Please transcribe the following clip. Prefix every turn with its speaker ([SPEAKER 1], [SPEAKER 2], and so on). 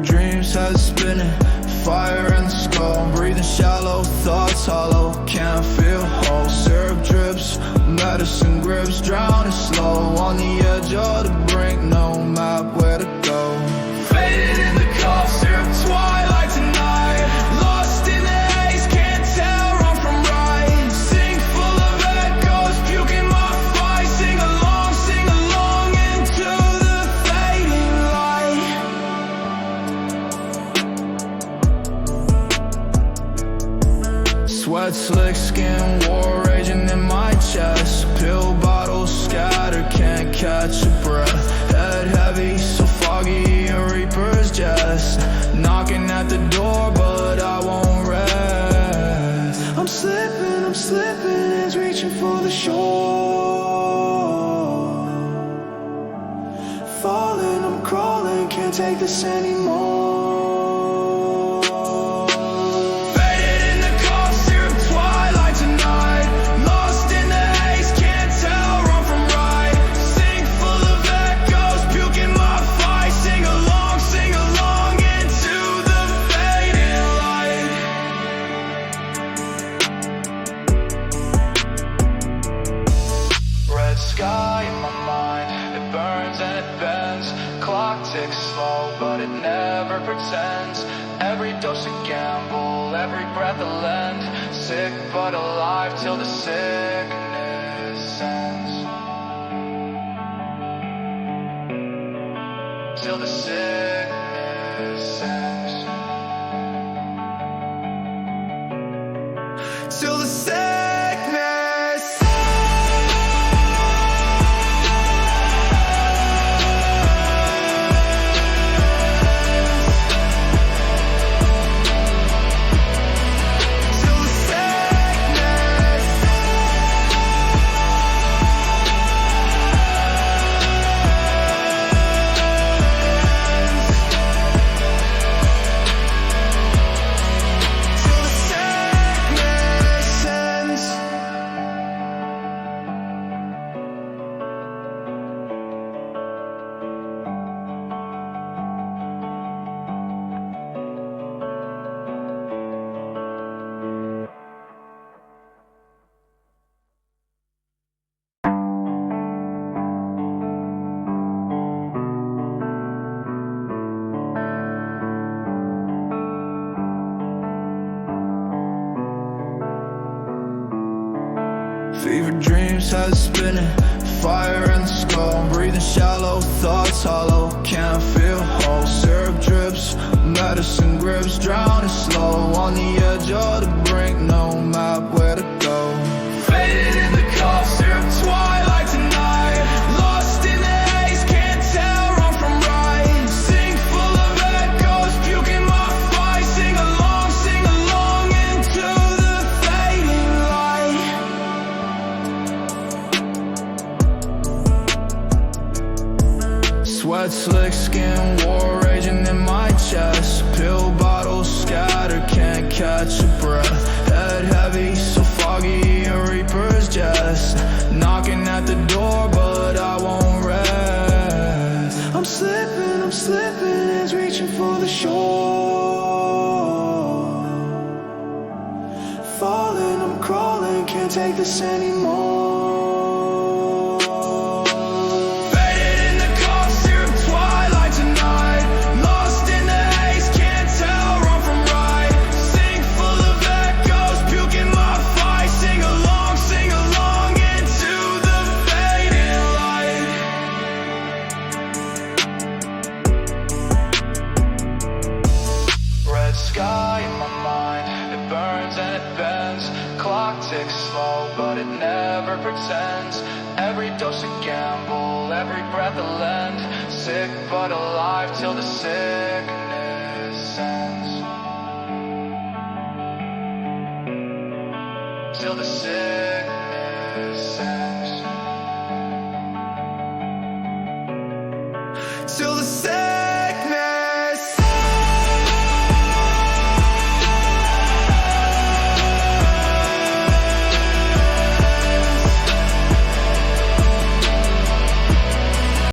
[SPEAKER 1] dreams head spinning, fire in the skull. Breathing shallow, thoughts hollow, can't feel whole. Syrup drips, medicine grips, drowning slow. On the edge of the brink, no map where to go. Faded in the cough syrup, twilight tonight. Lost in the haze, can't tell wrong from right. Sink full of echoes, puking my fight. Sing along into the fading light. Sweat slick, skin war raging in my chest. Pill bottles scattered, can't catch a breath. Head heavy, so foggy, a reaper's jest. Knocking at the door, but I won't rest. I'm slipping, hands reaching for the shore. Falling, I'm crawling, can't take this anymore. Sky in my mind, it burns and it bends. Clock ticks slow, but it never pretends. Every dose a gamble, every breath a lend. Sick but alive till the sickness ends. Till the sickness ends. Till the sickness. Fever dreams head spinning, fire in the skull. Breathing shallow, thoughts hollow, can't feel whole. Syrup drips, medicine grips, drowning slow. On the edge of the brink, no map where to go. Faded in the cough syrup, twilight tonight. Lost in the haze, can't tell wrong from right. Sink full of echoes, puking my fight. Sing along into the fading light. Sweat slick, skin war raging in my chest. Pill bottles scattered, can't catch a breath. Head heavy, so foggy, a reaper's jest. Knocking at the door, but I won't rest. I'm slipping, hands reaching for the shore. Falling, I'm crawling, can't take this anymore. Sky in my mind, it burns and it bends. Clock ticks slow, but it never pretends. Every dose a gamble, every breath a lend. Sick but alive till the sickness